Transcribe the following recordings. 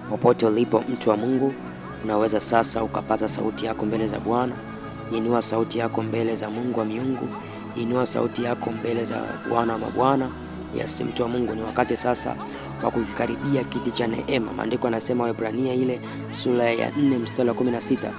Popote ulipo mtu wa Mungu, unaweza sasa ukapata sauti yako mbele za Bwana. Inua sauti yako mbele za Mungu wa miungu. Inua sauti yako mbele za Bwana wa mabwana. Yes, mtu wa Mungu, ni wakati sasa wa kukikaribia kiti cha neema. Maandiko yanasema Waebrania ile sura ya 4 mstari wa 16.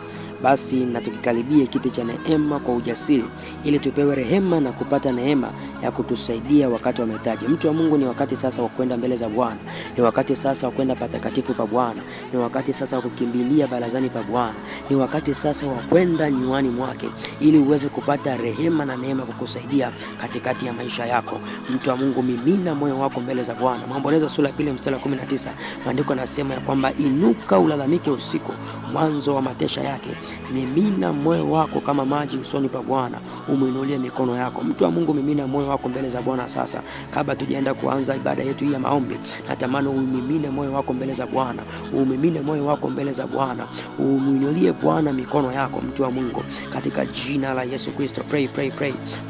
Basi na tukikaribie kiti cha neema kwa ujasiri, ili tupewe rehema na kupata neema ya kutusaidia wakati wa mahitaji. Mtu wa Mungu, ni wakati sasa wa kwenda mbele za Bwana. Ni wakati sasa wa kwenda patakatifu pa Bwana. Ni wakati sasa wa kukimbilia barazani pa Bwana. Ni wakati sasa wa kwenda nywani mwake, ili uweze kupata rehema na neema kukusaidia katikati ya maisha yako. Mtu wa Mungu, mimina moyo wako mbele za Bwana. Maombolezo sura ya 2 mstari wa 19. Maandiko yanasema ya kwamba inuka ulalamike usiku, mwanzo wa makesha yake. Mimina moyo wako kama maji usoni pa Bwana, umuinulie mikono yako. Mtu wa Mungu, mimina moyo wako mbele za Bwana sasa. Kabla tujaenda kuanza ibada yetu hii ya maombi, natamani umimine moyo wako mbele za Bwana. Umimine moyo wako mbele za Bwana. Umuinulie Bwana mikono yako, mtu wa Mungu, katika jina la Yesu Kristo. Pray.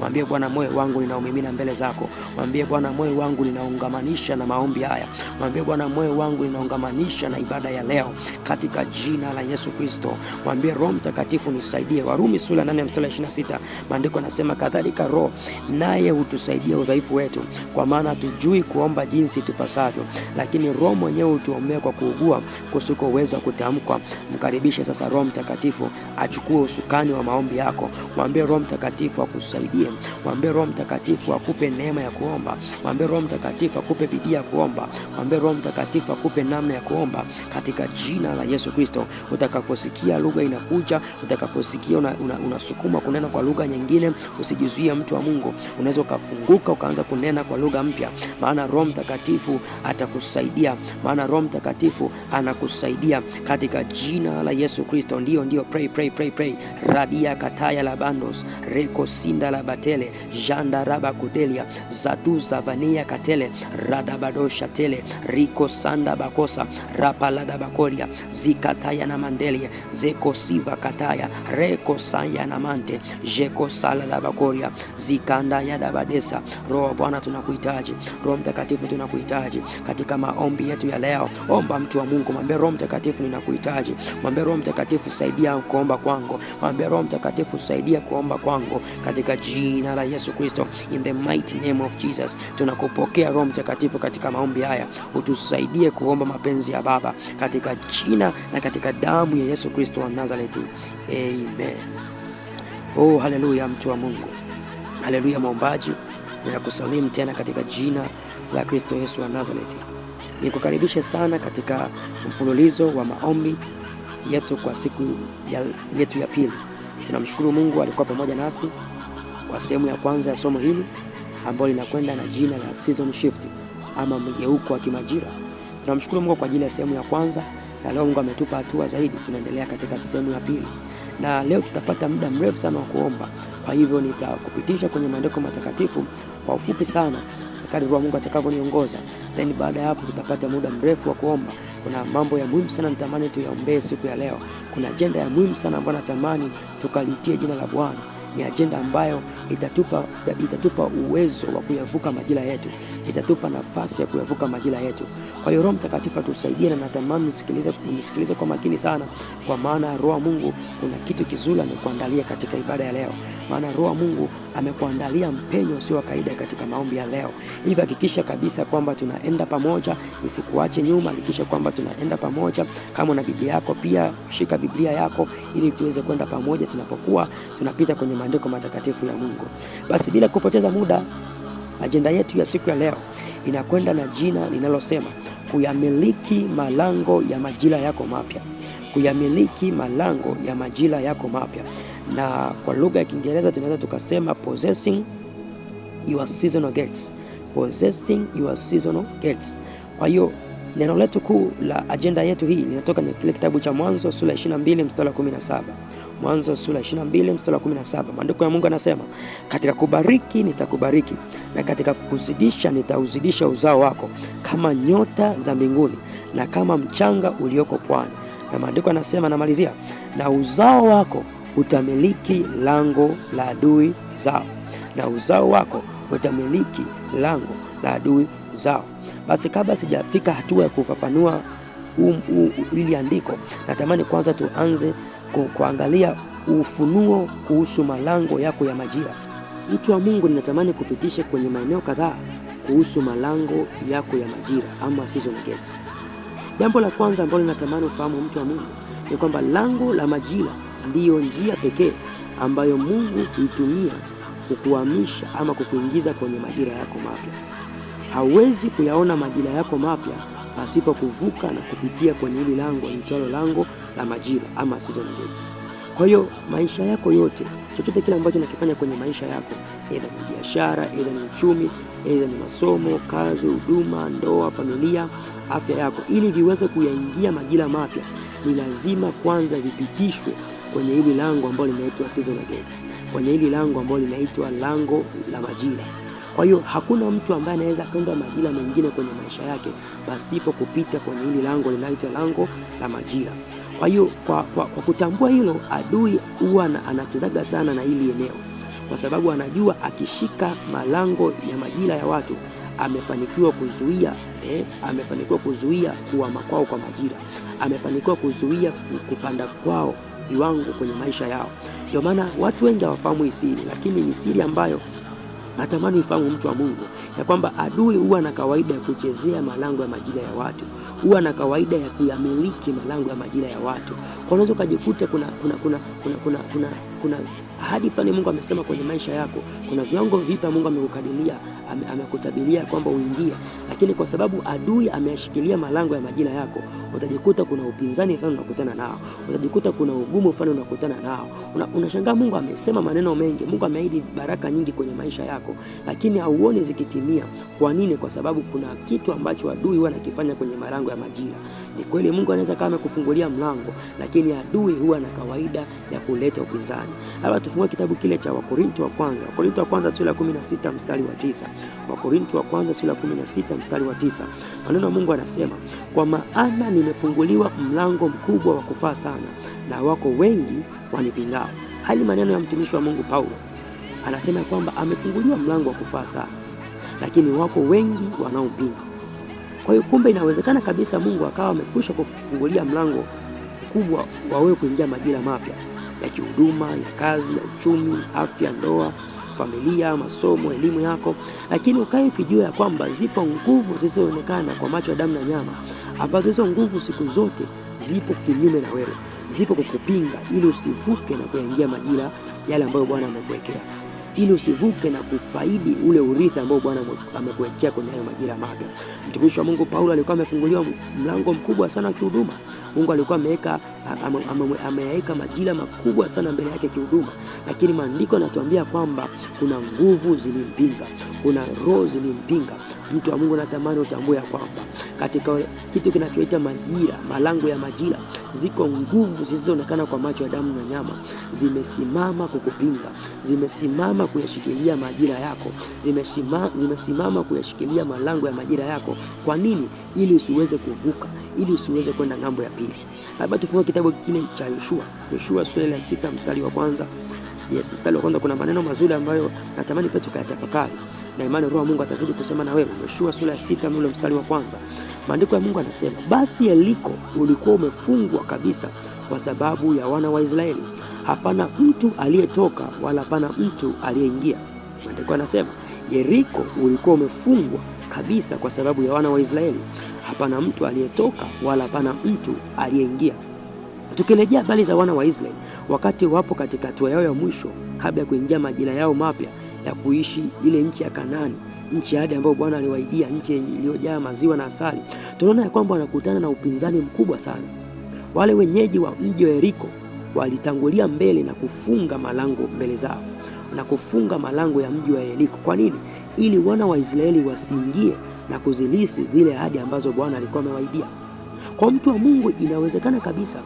Mwambie Bwana, moyo wangu ninaumimina mbele zako. Mwambie Bwana, moyo wangu ninaungamanisha na maombi haya. Mwambie Bwana, moyo wangu ninaungamanisha na ibada ya leo katika jina la Yesu Kristo. Mwambie Roho Mtakatifu nisaidie. Warumi sura 8 mstari 26. Maandiko yanasema kadhalika Roho naye hutusaidia udhaifu wetu, kwa maana hatujui kuomba jinsi tupasavyo, lakini Roho mwenyewe hutuombea kwa kuugua kusikoweza kutamkwa. Mkaribishe sasa Roho Mtakatifu achukue usukani wa maombi yako. Mwambie Roho Mtakatifu akusaidie. Mwambie Roho Mtakatifu akupe neema ya kuomba. Mwambie Roho Mtakatifu akupe bidii ya kuomba. Mwambie Roho Mtakatifu akupe namna ya kuomba katika jina la Yesu Kristo. Utakaposikia lugha inakuja, utakaposikia unasukuma kunena kwa lugha nyingine, usijizuie mtu wa Mungu. Unaweza ukafunguka ukaanza kunena kwa lugha mpya, maana Roho Mtakatifu atakusaidia. Maana Roho Mtakatifu anakusaidia katika jina la Yesu Kristo. Ndio, pray. Radia kataya la bandos, reko sinda la batele, janda raba kudelia, zatu zavania katele, radabadosha tele, riko sanda bakosa, rapalada bakolia, zikataya na mandelia, zeko siva kataya, reko sanya na mante, jeko sala la bakolia, zikanda ya dabadesa. Roho Bwana tunakuhitaji. Roho Mtakatifu tunakuhitaji katika maombi yetu ya leo. Omba mtu wa Mungu, mwambie Roho Mtakatifu ninakuhitaji. Mwambie Roho Mtakatifu saidia kuomba kwangu. Mwambie Roho Mtakatifu saidia kuomba kwangu katika jina la Yesu Kristo. In the mighty name of Jesus. Tunakupokea Roho Mtakatifu katika maombi haya. Utusaidie kuomba mapenzi ya Baba katika jina na katika damu ya Yesu Kristo wa Nazareti. Amen. Oh, haleluya mtu wa Mungu. Haleluya maombaji. Ninakusalimu tena katika jina la Kristo Yesu wa Nazareti. Nikukaribishe sana katika mfululizo wa maombi yetu kwa siku yetu ya pili. Tunamshukuru Mungu alikuwa pamoja nasi kwa sehemu ya kwanza ya somo hili ambalo linakwenda na jina la season shift ama mgeuko wa kimajira. Tunamshukuru Mungu kwa ajili ya sehemu ya kwanza, na leo Mungu ametupa hatua zaidi. Tunaendelea katika sehemu ya pili, na leo tutapata muda mrefu sana wa kuomba. Kwa hivyo nitakupitisha kwenye maandiko matakatifu kwa ufupi sana kadri Roho Mungu atakavyoniongoza. Then baada ya hapo tutapata muda mrefu wa kuomba. Kuna mambo ya muhimu sana natamani tuyaombee siku ya leo. Kuna agenda ya muhimu sana ambayo natamani tukalitie jina la Bwana. Ni agenda ambayo itatupa uwezo wa kuyavuka majira yetu. Itatupa nafasi ya kuyavuka majira yetu. Kwa hiyo Roho Mtakatifu atusaidie, na natamani unisikilize kwa makini sana, kwa maana Roho Mungu kuna kitu kizuri amekuandalia katika ibada ya leo. Maana Roho Mungu amekuandalia mpenyo usio wa kawaida katika maombi ya leo. Hivi hakikisha kabisa kwamba tunaenda pamoja, nisikuache nyuma. Hakikisha kwamba tunaenda pamoja. Kama una Biblia yako pia shika Biblia yako ili tuweze kwenda pamoja tunapokuwa tunapita kwenye maandiko matakatifu ya Mungu. Basi bila kupoteza muda, agenda yetu ya siku ya leo inakwenda na jina linalosema kuyamiliki malango ya majira yako mapya. Kuyamiliki malango ya majira yako mapya. Na kwa lugha ya Kiingereza tunaweza tukasema possessing your seasonal gates. Possessing your seasonal gates. Kwa hiyo neno letu kuu la agenda yetu hii linatoka kwenye kile kitabu cha Mwanzo sura 22 mstari wa 17. Mwanzo sura 22 mstari wa 17. Maandiko ya Mungu yanasema, katika kubariki nitakubariki, na katika kukuzidisha nitauzidisha uzao wako kama nyota za mbinguni na kama mchanga ulioko pwani. Na maandiko yanasema, namalizia, na uzao wako utamiliki lango la adui zao. Na uzao wako utamiliki lango la adui zao. Basi kabla sijafika hatua ya kufafanua ili andiko, natamani kwanza tuanze kuangalia ufunuo kuhusu malango yako ya majira. Mtu wa Mungu, ninatamani kupitisha kwenye maeneo kadhaa kuhusu malango yako ya majira ama season gates. Jambo la kwanza ambalo ninatamani ufahamu, mtu wa Mungu, ni kwamba lango la majira ndiyo njia pekee ambayo Mungu huitumia kukuhamisha ama kukuingiza kwenye majira yako mapya. Hauwezi kuyaona majira yako mapya pasipo kuvuka na kupitia kwenye hili lango liitwalo lango la majira ama season gates. Kwa hiyo maisha yako yote, chochote kile ambacho unakifanya kwenye maisha yako, aidha ni biashara, aidha ni uchumi, aidha ni masomo, kazi, huduma, ndoa, familia, afya yako, ili viweze kuyaingia majira mapya, ni lazima kwanza vipitishwe kwenye hili lango ambalo linaitwa season gates, kwenye hili lango ambalo linaitwa lango la majira. Kwa hiyo hakuna mtu ambaye anaweza kwenda majira mengine kwenye maisha yake pasipo kupita kwenye hili lango linaloitwa lango la majira. Kwa hiyo kwa kutambua hilo, adui huwa anachezaga sana na hili eneo, kwa sababu anajua akishika malango ya majira ya watu amefanikiwa kuzuia kuhama kwao kwa majira, amefanikiwa kuzuia kupanda kwao viwango kwenye maisha yao. Ndio maana watu wengi hawafahamu hii siri, lakini ni siri ambayo natamani ufahamu, mtu wa Mungu, ya kwamba adui huwa na kawaida ya kuchezea malango ya majira ya watu, huwa na kawaida ya kuyamiliki malango ya majira ya watu. Kwa unaweza kujikuta kuna ahadi fulani Mungu amesema kwenye maisha yako, kuna viwango vipi Mungu amekukadiria, amekutabiria kwamba uingie, lakini kwa sababu adui ameyashikilia malango ya majira yako, utajikuta kuna upinzani fulani unakutana nao, utajikuta kuna ugumu fulani unakutana nao. Unashangaa Mungu amesema maneno mengi, Mungu ameahidi baraka nyingi kwenye maisha yako, lakini hauoni zikitimia. Kwa nini? Kwa sababu kuna kitu ambacho adui huwa anakifanya kwenye malango ya majira. Ni kweli Mungu anaweza kama kufungulia mlango, lakini adui huwa na kawaida ya kuleta upinzani. Labda tufungue kitabu kile cha Wakorintho wa kwanza sura ya 16 mstari wa 9. Wakorintho wa kwanza sura ya 16 mstari wa 9. Maneno ya Mungu anasema, kwa maana nimefunguliwa mlango mkubwa wa kufaa sana, na wako wengi wanipingao. Hali maneno ya mtumishi wa Mungu Paulo. Anasema kwamba amefunguliwa mlango wa kufaa sana, lakini wako wengi wanaompinga. Kwa hiyo kumbe inawezekana kabisa Mungu akawa amekwisha kufungulia mlango kubwa wa wewe kuingia majira mapya ya kihuduma, ya kazi, ya uchumi, afya, ndoa, familia, masomo, elimu yako, lakini ukae ukijua ya kwamba zipo nguvu zisizoonekana kwa macho ya damu na nyama, ambazo hizo nguvu siku zote zipo kinyume na wewe, zipo kukupinga ili usivuke na kuingia majira yale ambayo Bwana amekuwekea, ili usivuke na kufaidi ule urithi ambao Bwana amekuwekea kwenye hayo majira mapya. Mtumishi wa Mungu Paulo alikuwa amefunguliwa mlango mkubwa sana wa kihuduma. Mungu alikuwa ameweka majira makubwa sana mbele yake kihuduma, lakini maandiko yanatuambia kwamba kuna nguvu zilimpinga, kuna roho zilimpinga. Mtu wa Mungu, natamani utambue kwamba katika kitu kinachoita majira, malango ya majira, ziko nguvu zisizoonekana kwa macho ya damu na nyama, zimesimama kukupinga, zimesimama kuyashikilia majira yako, zimesimama kuyashikilia malango ya majira yako. Kwa nini? Ili usiweze kuvuka, ili usiweze kwenda ng'ambo ya pili. Labda tufungue kitabu kile cha Yoshua sura ya 6 mstari wa kwanza. Yes, mstari wa kwanza kuna maneno mazuri ambayo natamani pia tukayatafakari, na imani Roho Mungu atazidi kusema na wewe. Yoshua sura ya 6 mule mstari wa kwanza. Maandiko ya Mungu anasema, basi Yeriko ulikuwa umefungwa kabisa kwa sababu ya wana wa Israeli. Hapana mtu aliyetoka wala hapana mtu aliyeingia. Maandiko anasema Yeriko ulikuwa umefungwa kabisa kwa sababu ya wana wa Israeli. Hapana mtu aliyetoka wala hapana mtu aliyeingia. Tukirejea habari za wana wa Israeli wakati wapo katika hatua yao ya mwisho kabla ya kuingia majira yao mapya ya kuishi ile nchi ya Kanaani, nchi hadi ambayo Bwana aliwaidia, nchi iliyojaa maziwa na asali, tunaona ya kwamba wanakutana na upinzani mkubwa sana. Wale wenyeji wa mji wa Yeriko walitangulia mbele na kufunga malango mbele zao, na kufunga malango ya mji wa Yeriko. Kwa nini? Ili wana wa Israeli wasiingie na kuzilisi zile ahadi ambazo Bwana alikuwa amewaidia. Kwa mtu wa Mungu, inawezekana kabisa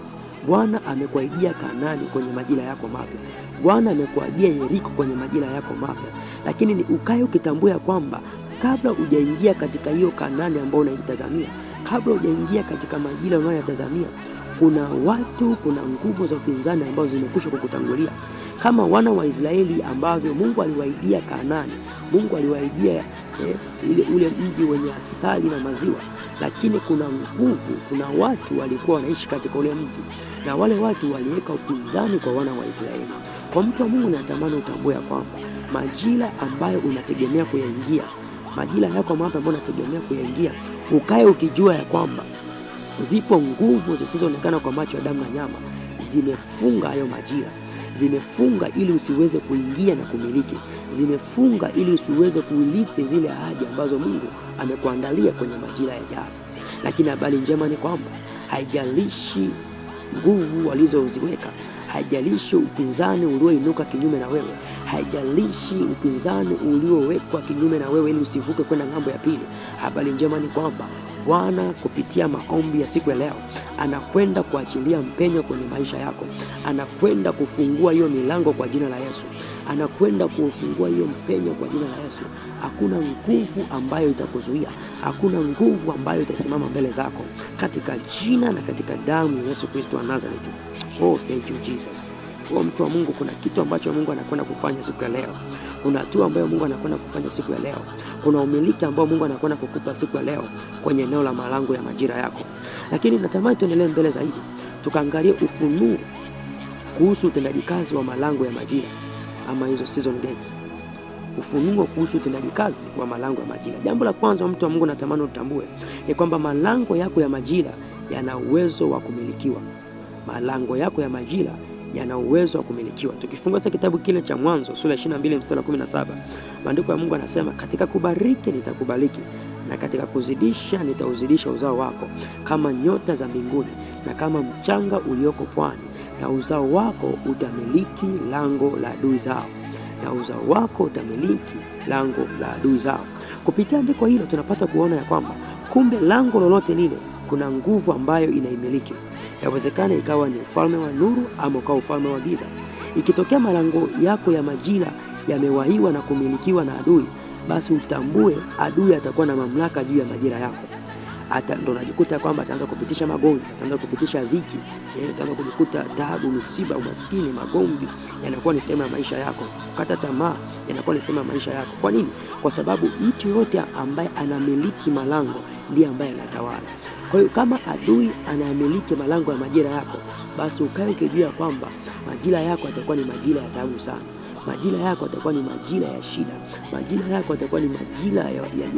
Bwana amekuahidia Kanaani kwenye majira yako mapya. Bwana amekuahidia Yeriko kwenye majira yako mapya. Lakini ni ukae ukitambua kwamba kabla hujaingia katika hiyo Kanaani ambayo unaitazamia, kabla hujaingia katika majira unayoyatazamia, kuna watu, kuna nguvu za upinzani ambazo zimekwisha kukutangulia. Kama wana wa Israeli ambavyo Mungu aliwaidia Kanaani, Mungu aliwaidia ule mji wenye asali na maziwa, lakini kuna nguvu, kuna watu walikuwa wanaishi katika ule mji, na wale watu waliweka upinzani kwa wana wa Israeli. Kwa mtu wa Mungu, natamani utambue ya kwamba majira ambayo unategemea kuyaingia, majira yako ambayo unategemea kuyaingia, ukae ukijua ya kwamba zipo nguvu zisizoonekana kwa macho ya damu na nyama, zimefunga hayo majira, zimefunga ili usiweze kuingia na kumiliki, zimefunga ili usiweze kuilithi zile ahadi ambazo Mungu amekuandalia kwenye majira yajayo. Lakini habari njema ni kwamba haijalishi nguvu walizoziweka, haijalishi upinzani ulioinuka kinyume na wewe, haijalishi upinzani uliowekwa kinyume na wewe ili usivuke kwenda ng'ambo ya pili, habari njema ni kwamba Bwana kupitia maombi ya siku ya leo anakwenda kuachilia mpenyo kwenye maisha yako, anakwenda kufungua hiyo milango kwa jina la Yesu, anakwenda kufungua hiyo mpenyo kwa jina la Yesu. Hakuna nguvu ambayo itakuzuia, hakuna nguvu ambayo itasimama mbele zako, katika jina na katika damu ya Yesu Kristo wa Nazareti. Oh, thank you Jesus. Kwa mtu wa Mungu, kuna kitu ambacho Mungu anakwenda kufanya siku ya leo. Kuna hatua ambayo Mungu anakwenda kufanya siku ya leo. Kuna umiliki ambao Mungu anakwenda kukupa siku ya leo kwenye eneo la malango ya majira yako. Lakini natamani tuendelee mbele zaidi, tukaangalie ufunuo kuhusu utendaji kazi wa malango ya majira, ama hizo season gates. Ufunuo kuhusu utendaji kazi wa malango ya majira. Jambo la kwanza, mtu wa Mungu, natamani utambue ni kwamba malango yako ya majira yana uwezo wa kumilikiwa. Malango yako ya majira yana uwezo wa kumilikiwa. Tukifungua kitabu kile cha Mwanzo sura 22 mstari wa 17, maandiko ya Mungu anasema, katika kubariki nitakubariki, na katika kuzidisha nitauzidisha uzao wako kama nyota za mbinguni na kama mchanga ulioko pwani, na uzao wako utamiliki lango la adui zao, na uzao wako utamiliki lango la adui zao. Kupitia andiko hilo tunapata kuona ya kwamba kumbe lango lolote lile kuna nguvu ambayo inaimiliki. Yawezekana ikawa ni ufalme wa nuru ama ukawa ufalme wa giza. Ikitokea malango yako ya majira yamewahiwa na kumilikiwa na adui, basi utambue adui atakuwa na mamlaka juu ya majira yako. Hata ndo unajikuta kwamba ataanza kupitisha magonjwa, ataanza kupitisha dhiki, ataanza kujikuta taabu, misiba, umaskini, magomvi yanakuwa ni sehemu ya maisha yako. Kukata tamaa yanakuwa ni sehemu ya maisha yako. Kwa nini? Kwa sababu mtu yote ambaye anamiliki malango ndiye ambaye anatawala. Kwa hiyo kama adui anamiliki malango ya majira yako, basi ukae ukijua kwamba majira yako yatakuwa ni majira ya taabu sana. Majira yako yatakuwa ni majira ya shida. Majira yako yatakuwa ni majira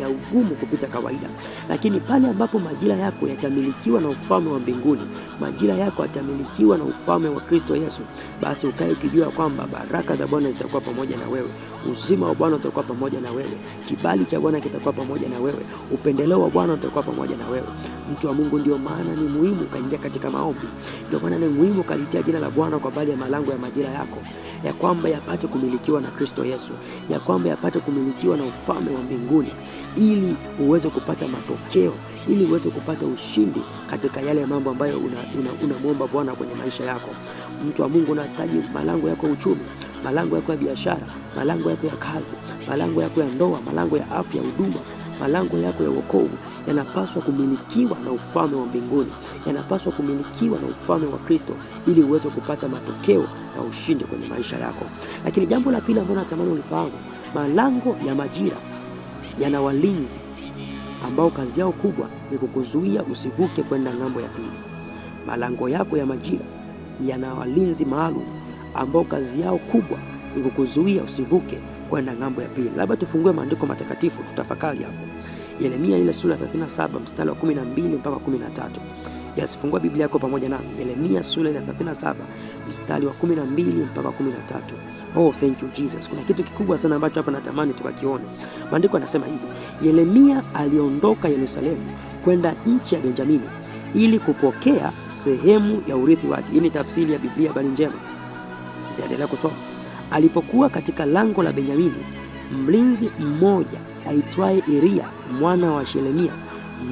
ya ugumu kupita kawaida. Lakini pale ambapo majira yako yatamilikiwa na ufalme wa mbinguni, majira yako yatamilikiwa na ufalme wa Kristo Yesu, basi ukae ukijua kwamba baraka za Bwana zitakuwa pamoja na wewe, uzima wa Bwana utakuwa pamoja na wewe, kibali cha Bwana kitakuwa pamoja na wewe, upendeleo wa Bwana utakuwa pamoja na wewe. Mtu wa Mungu, ndio maana ni muhimu kaingia katika maombi. Ndio maana ni muhimu kalitia jina la Bwana kwa bali ya malango ya majira yako, ya kwamba yapate kumilikiwa na Kristo Yesu, ya kwamba yapate kumilikiwa na ufalme wa mbinguni, ili uweze kupata matokeo, ili uweze kupata ushindi katika yale mambo ambayo unamwomba Bwana kwenye maisha yako. Mtu wa Mungu, unahitaji malango yako ya uchumi, malango yako ya biashara, malango yako ya kazi, malango yako ya ndoa, malango ya afya, huduma, malango yako ya wokovu yanapaswa kumilikiwa na ufalme wa mbinguni, yanapaswa kumilikiwa na ufalme wa Kristo, ili uweze kupata matokeo na ushindi kwenye maisha yako. Lakini jambo la pili ambalo natamani ulifahamu, malango ya majira yana walinzi ambao kazi yao kubwa ni kukuzuia usivuke kwenda ng'ambo ya pili. Malango yako ya majira yana walinzi maalum ambao kazi yao kubwa ni kukuzuia usivuke kwenda ng'ambo ya pili. Labda tufungue maandiko matakatifu tutafakari hapo. Yeremia ile sura 37 mstari wa 12 mpaka 13. Yasifungua Biblia yako pamoja nami. Yeremia sura ya 37 mstari wa 12 mpaka 13. Oh, thank you Jesus. Kuna kitu kikubwa sana ambacho hapa natamani tukakione. Maandiko yanasema hivi: Yeremia aliondoka Yerusalemu kwenda nchi ya Benjamini ili kupokea sehemu ya urithi wake. Hii ni tafsiri ya Biblia Habari Njema. Endelea kusoma. Alipokuwa katika lango la Benjamini, mlinzi mmoja aitwaye Iria mwana wa Shelemia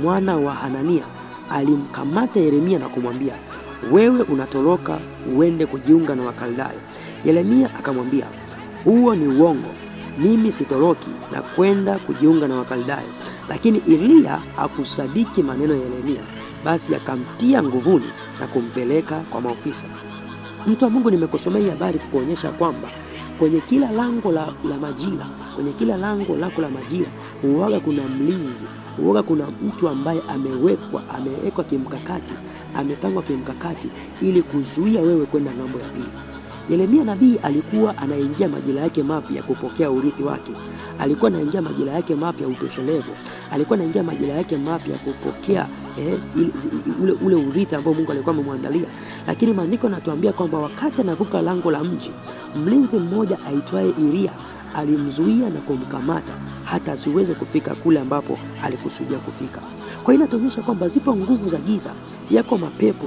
mwana wa Hanania alimkamata Yeremia na kumwambia, wewe unatoroka uende kujiunga na Wakaldayo. Yeremia akamwambia, huo ni uongo, mimi sitoroki na kwenda kujiunga na Wakaldayo. Lakini Iria hakusadiki maneno ya Yeremia, basi akamtia nguvuni na kumpeleka kwa maofisa. Mtu wa Mungu, nimekusomea hii habari kuonyesha kwamba kwenye kila lango la majira, kwenye kila lango lako la majira huwaga kuna mlinzi, huwaga kuna mtu ambaye amewekwa kimkakati, amepangwa kimkakati ili kuzuia wewe kwenda ng'ambo ya pili. Yeremia nabii alikuwa anaingia majira yake mapya kupokea urithi wake. Alikuwa anaingia majira yake mapya utoshelevu. Alikuwa anaingia majira yake mapya kupokea ule urithi ambao Mungu alikuwa amemwandalia. Lakini maandiko yanatuambia kwamba wakati anavuka lango la mji, mlinzi mmoja aitwaye Iria alimzuia na kumkamata hata asiweze kufika kule ambapo alikusudia kufika. Kwa hiyo inatuonyesha kwamba zipo nguvu za giza, yako mapepo,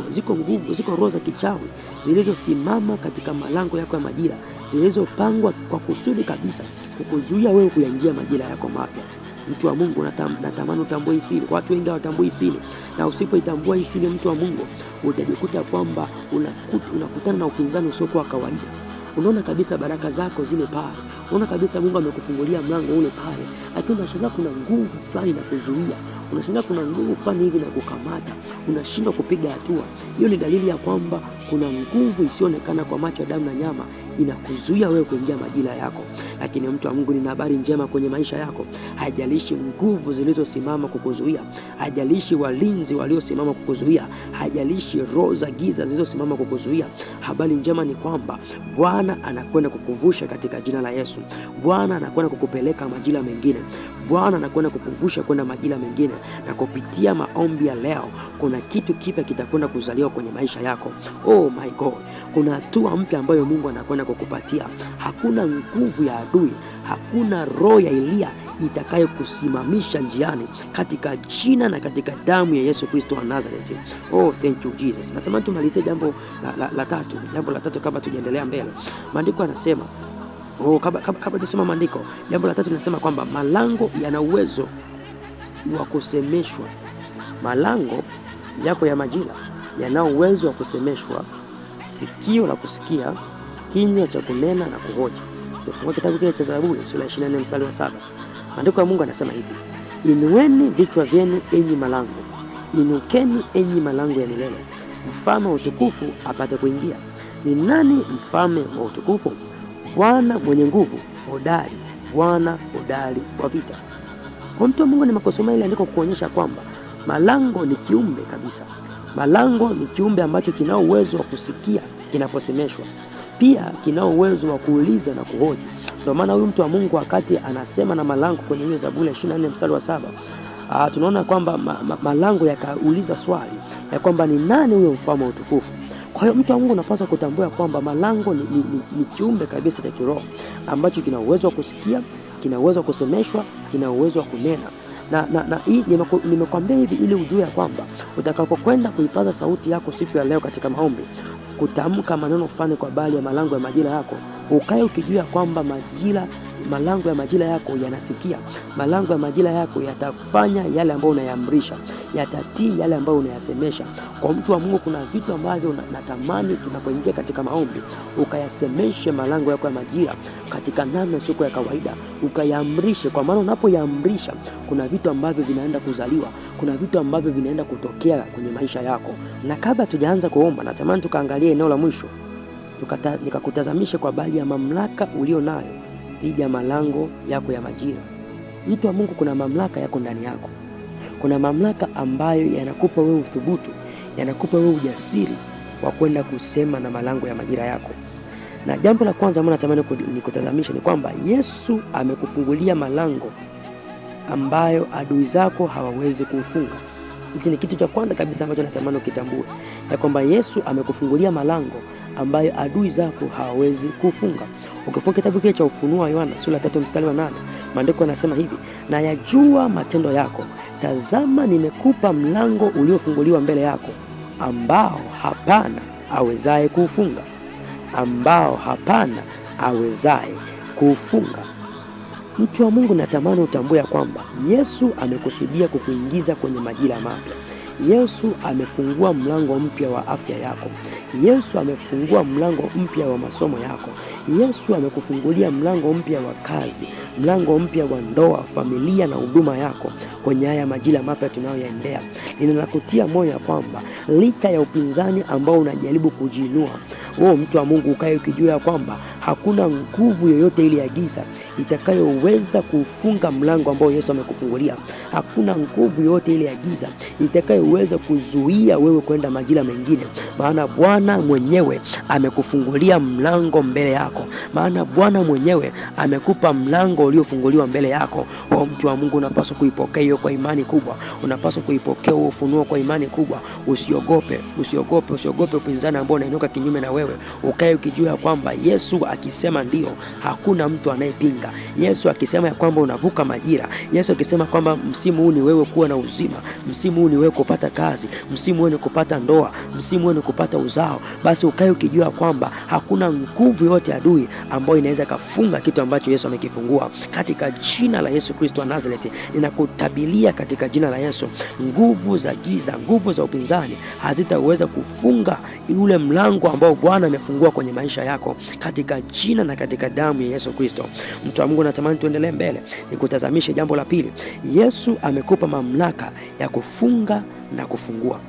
ziko roho za kichawi zilizosimama katika malango yako ya majira, zilizopangwa kwa kusudi kabisa kukuzuia wewe kuingia majira yako mapya. Mtu wa Mungu, natamani utambue hili. Watu wengi hawatambui hili, na usipoitambua hili, mtu wa Mungu, utajikuta kwamba unakutana na upinzani usiokuwa kawaida. Unaona kabisa baraka zako zile pale, unaona kabisa Mungu amekufungulia mlango ule pale, lakini unashangaa kuna nguvu fulani na kuzuia, unashangaa kuna nguvu fulani hivi na kukamata, unashindwa kupiga hatua. Hiyo ni dalili ya kwamba kuna nguvu isiyoonekana kwa macho ya damu na nyama inakuzuia wewe kuingia majira yako. Lakini mtu wa Mungu, nina habari njema kwenye maisha yako. Haijalishi nguvu zilizosimama kukuzuia, haijalishi walinzi waliosimama kukuzuia, haijalishi roho za giza zilizosimama kukuzuia, habari njema ni kwamba Bwana anakwenda kukuvusha katika jina la Yesu. Bwana anakwenda kukupeleka majira mengine. Bwana anakwenda kukuvusha kwenda majira mengine, na kupitia maombi ya leo kuna kitu kipya kitakwenda kuzaliwa kwenye maisha yako. Oh my God, kuna hatua mpya ambayo Mungu anakwenda kukupatia. Hakuna nguvu ya adui, hakuna roho ya Elia itakayokusimamisha njiani, katika jina na katika damu ya Yesu Kristo wa Nazareth. Oh, thank you Jesus. Natamani tumalize jambo la tatu kabla tujaendelea mbele. Maandiko yanasema kabla tusoma maandiko, jambo la tatu linasema kwamba malango yana uwezo wa kusemeshwa. Malango yako ya majira yana uwezo wa kusemeshwa, sikio la kusikia, kinywa cha kunena na kuhoji. Tufungue kitabu kile cha Zaburi sura 24 mstari wa 7. Maandiko ya Mungu yanasema hivi: inueni vichwa vyenu enyi malango, inukeni enyi malango ya milele, mfalme wa utukufu apate kuingia. Ni nani mfalme wa utukufu? Bwana mwenye nguvu hodari, Bwana hodari wa vita. Kwa mtu wa Mungu, nimekusomea ile andiko kuonyesha kwamba malango ni kiumbe kabisa. Malango ni kiumbe ambacho kina uwezo wa kusikia kinaposemeshwa, pia kina uwezo wa kuuliza na kuhoji. Ndio maana huyu mtu wa Mungu wakati anasema na malango kwenye hiyo Zaburi 24 mstari wa 7, tunaona kwamba malango yakauliza swali ya kwamba ni nani huyo mfalme wa utukufu. Kwa hiyo mtu wa Mungu unapaswa kutambua kwamba malango ni kiumbe kabisa cha kiroho ambacho kina uwezo wa kusikia, kina uwezo wa kusemeshwa, kina uwezo wa kunena. Na hii nimekwambia hivi ili ujue ya kwamba utakapokwenda kuipaza sauti yako siku ya leo katika maombi, kutamka maneno fulani kwa bali ya malango ya majira yako, ukae ukijua kwamba malango ya majira yako yanasikia. Malango ya majira yako yatafanya yale ambayo unayaamrisha, yatatii yale ambayo unayasemesha. Kwa mtu wa Mungu, kuna vitu ambavyo natamani tunapoingia katika maombi ukayasemeshe malango yako ya majira katika namna sio ya kawaida, ukayaamrishe. Kwa maana unapoyaamrisha kuna vitu ambavyo vinaenda kuzaliwa, kuna vitu ambavyo vinaenda kutokea kwenye maisha yako. Na kabla tujaanza kuomba, natamani tukaangalia eneo la mwisho, nikakutazamisha kwa bali ya mamlaka ulio nayo dhidi ya malango yako ya majira. Mtu wa Mungu, kuna mamlaka yako ndani yako. Kuna mamlaka ambayo yanakupa wewe uthubutu, yanakupa wewe ujasiri wa kwenda kusema na malango ya majira yako. Na jambo la kwanza ambalo natamani nikutazamisha ni kwamba Yesu amekufungulia malango ambayo adui zako hawawezi kufunga. Hichi ni kitu cha kwanza kabisa ambacho natamani ukitambue, ya kwamba Yesu amekufungulia malango ambayo adui zako hawawezi kufunga. Ukifungua kitabu kile cha Ufunuo wa Yohana sura 3 mstari wa 8, maandiko yanasema hivi: na yajua matendo yako, tazama nimekupa mlango uliofunguliwa mbele yako, ambao hapana awezaye kuufunga, ambao hapana awezaye kuufunga. Mtu wa Mungu, natamani utambue kwamba Yesu amekusudia kukuingiza kwenye majira mapya. Yesu amefungua mlango mpya wa afya yako. Yesu amefungua mlango mpya wa masomo yako. Yesu amekufungulia mlango mpya wa kazi, mlango mpya wa ndoa, familia na huduma yako kwenye haya majira mapya tunayoyaendea. Ninakutia moyo ya kwamba licha ya upinzani ambao unajaribu kujiinua, mtu wa Mungu, ukae ukijua kwamba hakuna nguvu yoyote ile ya giza itakayoweza kufunga mlango ambao Yesu amekufungulia. Hakuna nguvu yoyote ile ya giza itakayoweza kuzuia wewe kwenda majira mengine, maana Bwana mwenyewe amekufungulia mlango mbele yako. Maana Bwana mwenyewe amekupa mlango uliofunguliwa mbele yako. Mtu wa Mungu, unapaswa kuipokea hiyo kwa imani kubwa. Unapaswa kuipokea huo ufunuo kwa imani kubwa. Usiogope upinzani ambao unainuka kinyume na wewe. Ukae ukijua kwamba Yesu akisema ndio, hakuna mtu anayepinga. Yesu akisema ya kwamba unavuka majira, Yesu akisema kwamba msimu huu ni wewe kuwa na uzima, msimu huu ni wewe kupata kazi, msimu huu ni kupata ndoa, msimu huu ni kupata uzao, basi ukae ukijua kwamba hakuna nguvu yote adui ambayo inaweza kafunga kitu ambacho Yesu amekifungua. Katika jina la Yesu Kristo wa Nazareti, ninakutabilia katika jina la Yesu, nguvu za giza, nguvu za upinzani hazitaweza kufunga ule mlango ambao Bwana amefungua kwenye maisha yako, katika jina na katika damu ya Yesu Kristo. Mtu wa Mungu, natamani tuendelee mbele, nikutazamishe jambo la pili. Yesu amekupa mamlaka ya kufunga na kufungua.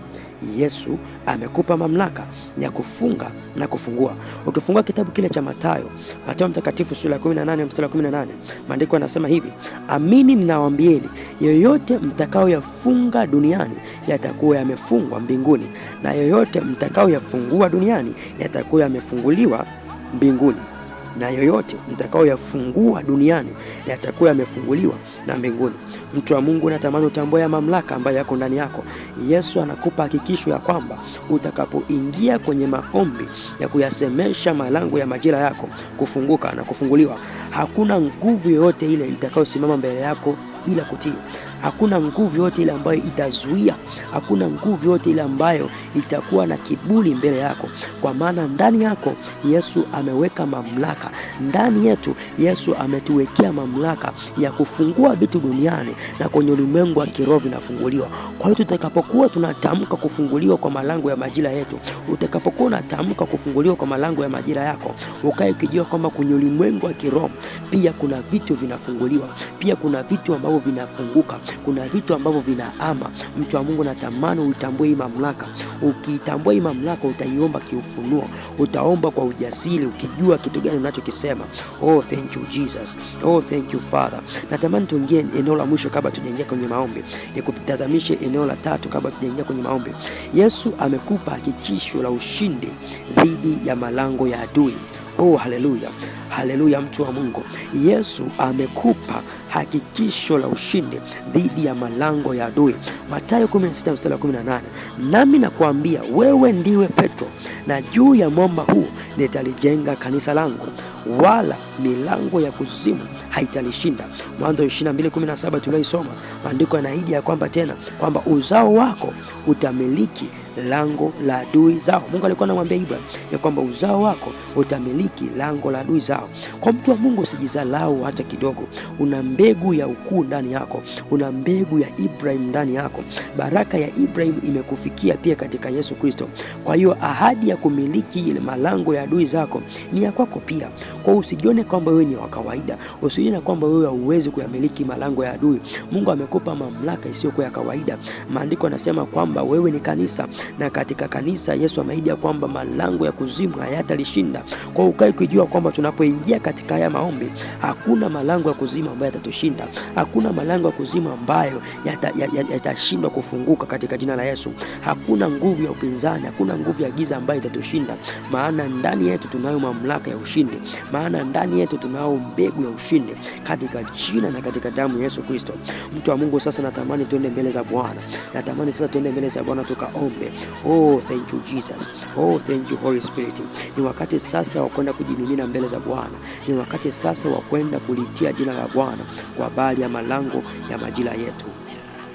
Yesu amekupa mamlaka ya kufunga na kufungua. Ukifungua kitabu kile cha Mathayo mtakatifu sura ya 18 mstari wa 18, maandiko yanasema hivi: amini ninawaambieni, yoyote mtakaoyafunga duniani yatakuwa yamefungwa mbinguni, na yoyote mtakaoyafungua duniani yatakuwa yamefunguliwa mbinguni. Na yoyote mtakaoyafungua duniani yatakuwa yamefunguliwa na mbinguni. Mtu wa Mungu, natamani utambue ya mamlaka ambayo yako ndani yako. Yesu anakupa hakikisho ya kwamba utakapoingia kwenye maombi ya kuyasemesha malango ya majira yako kufunguka na kufunguliwa, hakuna nguvu yoyote ile itakayosimama mbele yako bila kutii. Hakuna nguvu yote ile ambayo itazuia, hakuna nguvu yote ile ambayo itakuwa na kiburi mbele yako, kwa maana ndani yako Yesu ameweka mamlaka. Ndani yetu Yesu ametuwekea mamlaka ya kufungua vitu duniani na kwenye ulimwengu wa kiroho vinafunguliwa. Kwa hiyo tutakapokuwa tunatamka kufunguliwa kwa malango ya majira yetu, utakapokuwa unatamka kufunguliwa kwa malango ya majira yako, ukae ukijua kwamba kwenye ulimwengu wa kiroho pia kuna vitu vinafunguliwa, pia kuna vitu ambavyo vinafunguka, kuna vitu ambavyo vinaama. Mtu wa Mungu, natamani uitambue hii mamlaka. Ukitambua hii mamlaka, utaiomba kiufunuo, utaomba kwa ujasiri, ukijua kitu gani unachokisema. Thank you Jesus. Thank you Father. Natamani tuingie eneo la mwisho kabla tujaingia kwenye maombi. Nikutazamishe eneo la tatu kabla tujaingia kwenye maombi. Yesu amekupa hakikisho la ushindi dhidi ya malango ya adui. Haleluya. Haleluya, mtu wa Mungu. Yesu amekupa hakikisho la ushindi dhidi ya malango ya adui. Mathayo 16 mstari wa 18, nami nakuambia wewe ndiwe Petro, na juu ya mwamba huu nitalijenga kanisa langu, wala milango ya kuzimu haitalishinda. Mwanzo 22:17 tuliosoma, maandiko yanaahidi ya kwamba tena kwamba uzao wako utamiliki lango la adui zao. Mungu alikuwa anamwambia Ibrahim ya kwamba uzao wako utamiliki lango la adui zao. Kwa mtu wa Mungu, usijizalau hata kidogo. Una mbegu ya ukuu ndani yako, una mbegu ya Ibrahim ndani yako. Baraka ya Ibrahim imekufikia pia katika Yesu Kristo. Kwa hiyo ahadi ya kumiliki ile malango ya adui zako ni ya kwako pia. Kwa usijione kwamba wewe ni wa kawaida, usijione kwamba wewe hauwezi kuyamiliki malango ya adui. Mungu amekupa mamlaka isiyokuwa ya kawaida. Maandiko yanasema kwamba wewe ni kanisa, na katika kanisa Yesu ameahidi kwamba malango ya kuzimu hayatalishinda. Kwa ukae kujua kwamba tunapoingia katika haya maombi, hakuna malango ya kuzimu ambayo yatatushinda. Hakuna malango ya kuzimu ambayo yatashindwa kufunguka katika jina la Yesu. Hakuna nguvu ya upinzani, hakuna nguvu ya giza ambayo itatushinda, maana ndani yetu tunayo mamlaka ya ushindi, maana ndani yetu tunao mbegu ya ushindi katika jina na katika damu ya Yesu Kristo. Mtu wa Mungu, sasa natamani tuende mbele za Bwana. Natamani sasa tuende mbele za Bwana tukaombe. Thank you Jesus. Thank you Holy Spirit. Ni wakati sasa wa kwenda kujimimina mbele za Bwana. Ni wakati sasa wa kwenda kulitia jina la Bwana kwa habari ya malango ya majira yetu.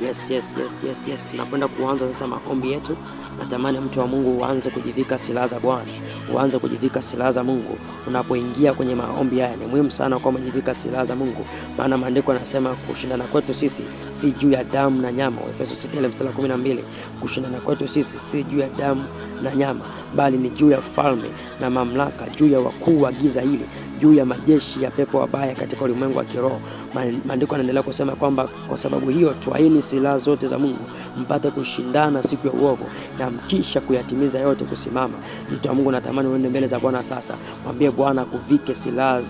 Yes. Tunakwenda kuanza sasa maombi yetu. Natamani mtu wa Mungu uanze kujivika silaha za Bwana, uanze kujivika silaha za Mungu. Unapoingia kwenye maombi haya ni muhimu sana kwa kujivika silaha za Mungu, maana maandiko yanasema kushindana kwetu sisi si juu ya damu na nyama. Efeso 6:12. Kushindana kwetu sisi si juu ya damu na nyama, bali ni juu ya falme na mamlaka, juu ya wakuu wa giza hili, juu ya majeshi ya pepo wabaya katika ulimwengu wa kiroho. Maandiko yanaendelea kusema kwamba kwa sababu hiyo twaini silaha zote za Mungu mpate kushindana siku ya uovu, na mkisha kuyatimiza yote kusimama. Mtu wa Mungu, natamani uende mbele za Bwana sasa. Mwambie Bwana kuvike silaha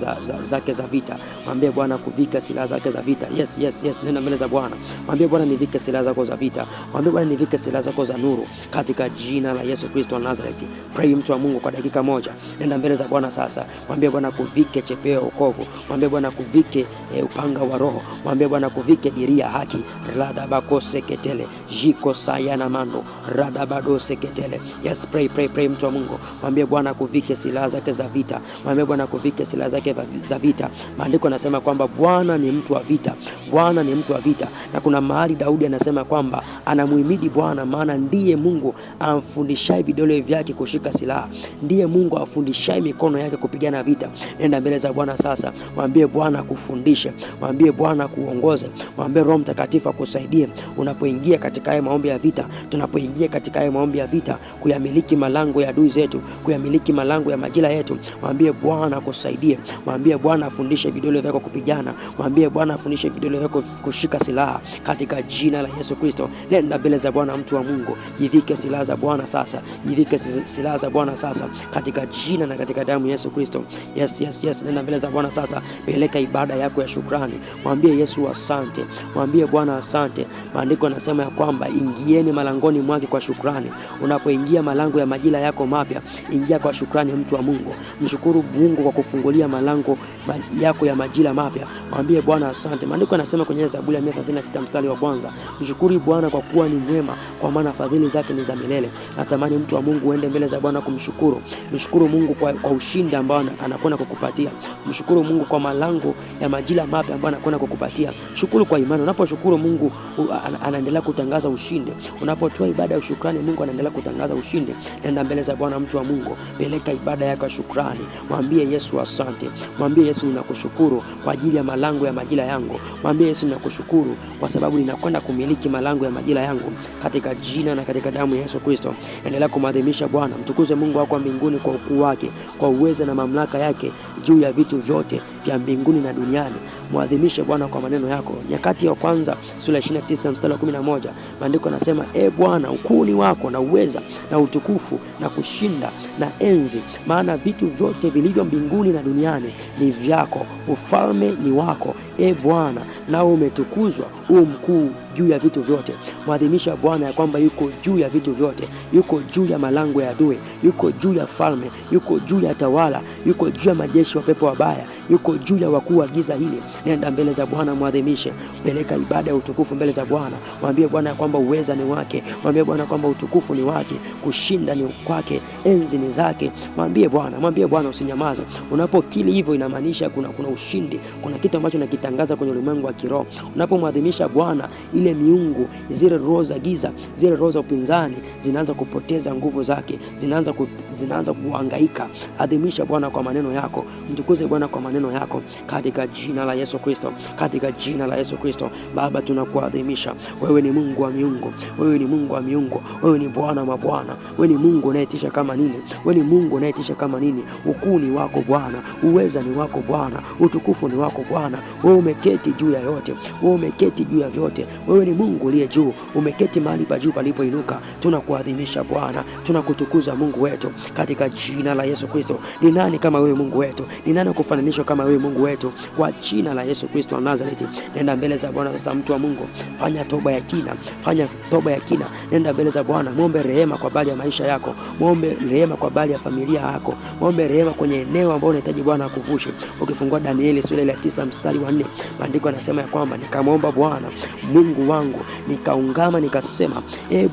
zake za vita. Mwambie Bwana kuvika silaha zake za vita. Yes. Nenda mbele za Bwana. Mwambie Bwana nivike silaha zako za vita. Mwambie Bwana nivike silaha zako za nuru katika jina la Yesu Kristo wa Nazareti. Pray mtu wa Mungu kwa dakika moja. Nenda mbele za Bwana sasa. Mwambie Bwana kuvike chepeo ya wokovu. Mwambie Bwana kuvike upanga wa Roho. Mwambie Bwana kuvike diria haki. Radabako seketele. Jiko sayana mando. Radabado seketele. Yes, pray mtu wa Mungu. Mwambie Bwana kuvike silaha zake za vita. Mwambie Bwana kuvike silaha zake za vita. Maandiko yanasema kwamba Bwana ni mtu wa vita. Bwana ni mtu wa vita. Na kuna mahali Daudi anasema kwamba anamuhimidi Bwana maana ndiye Mungu amfundishaye vidole vyake kushika silaha. Ndiye Mungu afundishaye mikono yake kupigana vita. Nenda mbele za Bwana sasa. Mwambie Bwana kufundishe. Mwambie Bwana kuongoze. Mwambie Roho Mtakatifu akusaidie unapoingia katika haya maombi ya vita. Tunapoingia katika haya maombi ya vita, kuyamiliki malango ya adui zetu, kuyamiliki malango ya majira yetu. Mwambie Bwana akusaidie. Mwambie Bwana afundishe vidole vyako kupigana. Mwambie Bwana afundishe vidole vyako kushika silaha katika jina la Yesu Kristo. Nenda mbele za Bwana mtu wa Mungu. Jivike silaha za Bwana sasa. Jivike silaha za Bwana sasa katika jina na katika damu ya Yesu Kristo. Yes. Nenda mbele za Bwana sasa. Peleka ibada yako ya shukrani. Mwambie Yesu asante. Mwambie Bwana asante. Maandiko yanasema ya kwamba ingieni malangoni mwake kwa shukrani. Unapoingia malango ya majira yako mapya, ingia kwa shukrani mtu wa Mungu. Mshukuru Mungu kwa kufungulia malango yako ya majira mapya. Mwambie Bwana asante. Maandiko yanasema kwenye Zaburi ya 136 mstari wa kwanza, mshukuru Bwana kwa kuwa ni mwema, kwa maana fadhili zake ni za milele. Natamani mtu wa Mungu uende mbele za Bwana kumshukuru. Mshukuru Mungu kwa ushindi ambao anakwenda kukupatia. Mshukuru Mungu kwa malango ya majira mapya ambayo anakwenda kukupatia. Shukuru kwa imani. Unaposhukuru Mungu anaendelea kutangaza ushindi. Unapotoa ibada ya shukrani, Mungu anaendelea kutangaza ushindi. Nenda mbele za Bwana mtu wa Mungu. Peleka ibada yako ya shukrani. Mwambie Yesu asante. Mwambie Yesu ninakushukuru kwa ajili ya malango ya majira yangu. Mwambie Yesu ninakushukuru kwa sababu ninakwenda kumiliki malango ya majira yangu katika jina na katika damu ya Yesu Kristo. Endelea kumadhimisha Bwana. Mtukuze Mungu wako mbinguni kwa ukuu wake, kwa uwezo na mamlaka yake juu ya vitu vyote vya mbinguni na duniani. Muadhimishe Bwana kwa maneno yako. Nyakati ya kwanza sura ya 29 mstari wa 11, maandiko yanasema Bwana, ukuu ni wako na uweza na utukufu na kushinda na enzi, maana vitu vyote vilivyo mbinguni na duniani ni vyako. Ufalme ni wako Bwana, nao umetukuzwa mkuu juu ya vitu vyote. Mwadhimisha Bwana ya kwamba yuko juu ya vitu vyote, yuko juu ya malango ya adui, yuko juu ya falme, yuko juu ya tawala, yuko juu ya majeshi wa pepo wabaya, yuko juu ya wakuu wa giza hili. Nenda mbele za Bwana, mwadhimishe. Peleka ibada ya utukufu mbele za Bwana. Mwambie Bwana kwamba uweza ni wake. Mwambie Bwana kwamba utukufu ni wake, kushinda ni kwake, enzi ni zake. Mwambie Bwana, usinyamaze. Unapokili hivyo inamaanisha kuna ushindi, kuna kitu ambacho nakitangaza kwenye ulimwengu wa kiroho. Unapomwadhimisha Bwana, ile miungu, zile roho za giza, zile roho za upinzani zinaanza kupoteza nguvu zake, zinaanza kuhangaika. Adhimisha Bwana kwa maneno yako. Mtukuze Bwana kwa maneno yako katika jina la Yesu Kristo. Katika jina la Yesu Kristo. Baba, tunakuadhimisha. Wewe ni Mungu wa miungu. Wewe ni Mungu wa miungu. Wewe ni Bwana wa Bwana. Wewe ni Mungu unayetisha kama nini. Wewe ni Mungu unayetisha kama nini. Ukuu ni wako Bwana. Uweza ni wako Bwana. Utukufu ni wako Bwana. Wewe umeketi juu ya yote. Wewe umeketi juu ya vyote. Wewe ni Mungu uliye juu. Umeketi mahali pa juu palipoinuka. Tunakuadhimisha Bwana. Tunakutukuza Mungu wetu katika jina la Yesu Kristo. Ni nani kama wewe Mungu wetu? Ni nani kufananishwa kama wewe Mungu wetu? Kwa jina la Yesu Kristo wa Nazareti. Nenda mbele za Bwana sasa mtu wa Mungu. Fanya toba ya kina. Nenda mbele za Bwana. Muombe rehema kwa bali ya maisha yako. Muombe rehema kwa bali ya familia yako. Muombe rehema kwenye eneo ambalo unahitaji Bwana akuvushe. Ukifungua Danieli sura ya 9 mstari wa 4, maandiko yanasema ya kwamba nikamwomba Bwana Mungu Mungu wangu, nikaungama nikasema,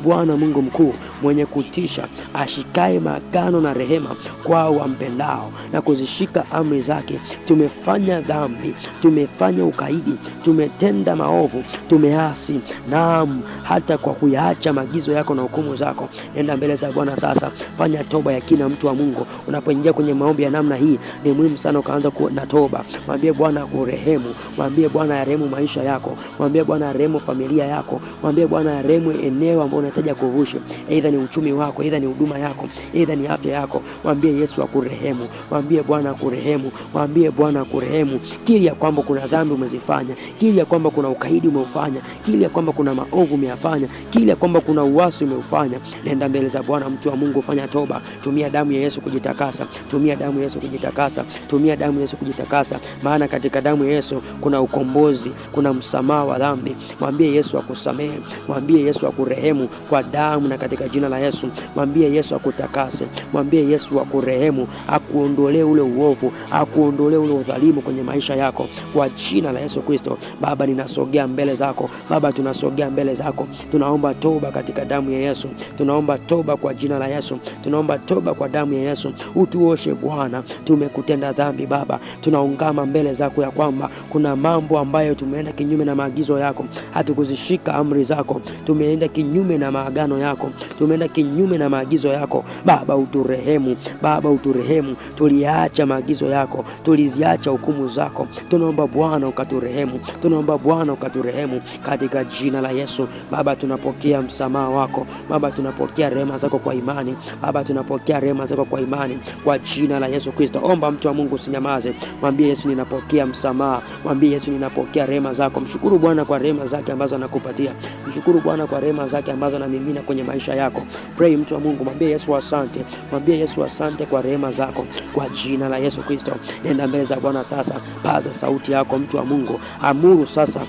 Bwana Mungu mkuu, mwenye kutisha, ashikaye maagano na rehema kwao wampendao na kuzishika amri zake. Tumefanya dhambi, tumefanya ukaidi, tumetenda maovu, tumeasi, naam, hata kwa kuyaacha maagizo yako na hukumu zako. Nenda mbele za Bwana sasa, fanya toba ya kina, mtu wa Mungu. Unapoingia kwenye maombi ya namna hii, ni muhimu sana ukaanza na toba. Mwambie Bwana akurehemu, mwambie Bwana arehemu maisha yako, mwambie Bwana arehemu familia yako, mwambie Bwana arehemu eneo ambalo unahitaji kuvusha, aidha ni uchumi wako, aidha ni huduma yako, aidha ni afya yako. Mwambie Yesu akurehemu, mwambie Bwana akurehemu, mwambie Bwana akurehemu. Kili ya kwamba kuna dhambi umezifanya, kili ya kwamba kuna ukaidi umeufanya, kili ya kwamba kuna maovu umeyafanya, kili ya kwamba kuna uasi umeufanya. Nenda mbele za Bwana, mtu wa Mungu, fanya toba. Tumia damu ya Yesu kujitakasa, tumia damu ya Yesu kujitakasa, tumia damu ya Yesu kujitakasa, maana katika damu ya Yesu kuna ukombozi, kuna msamaha wa dhambi. Mwambie Yesu akusamehe, mwambie Yesu akurehemu kwa damu na katika jina la Yesu. Mwambie Yesu akutakase, mwambie Yesu akurehemu, akuondolee ule uovu, akuondolee ule udhalimu kwenye maisha yako kwa jina la Yesu Kristo. Baba, ninasogea mbele zako, Baba, tunasogea mbele zako, tunaomba toba katika damu ya Yesu, tunaomba toba kwa jina la Yesu, tunaomba toba kwa damu ya Yesu. Utuoshe Bwana, tumekutenda dhambi Baba, tunaungama mbele zako ya kwamba kuna mambo ambayo tumeenda kinyume na maagizo yako, hatukuzishika amri zako, tumeenda kinyume na maagano yako, tumeenda kinyume na maagizo yako. Baba uturehemu, Baba uturehemu, tuliacha maagizo yako, tuliziacha hukumu zako. Tunaomba Bwana ukaturehemu, tunaomba Bwana ukaturehemu katika jina la Yesu. Baba, tunapokea msamaha wako, Baba, tunapokea rehema zako kwa imani, Baba, tunapokea rehema zako kwa imani kwa jina la Yesu Kristo. Omba, mtu wa Mungu, usinyamaze. Mwambie Yesu, ninapokea msamaha. Mwambie Yesu, ninapokea rehema zako. Mshukuru Bwana kwa rehema zake ambazo anakupatia. Mshukuru Bwana kwa rehema zake ambazo anamimina kwenye maisha yako. Pray, mtu wa Mungu, mwambie Yesu asante. Mwambie Yesu asante kwa rehema zako kwa jina la Yesu Kristo. Nenda mbele za Bwana sasa. Paza sauti yako, mtu wa Mungu. Amuru sasa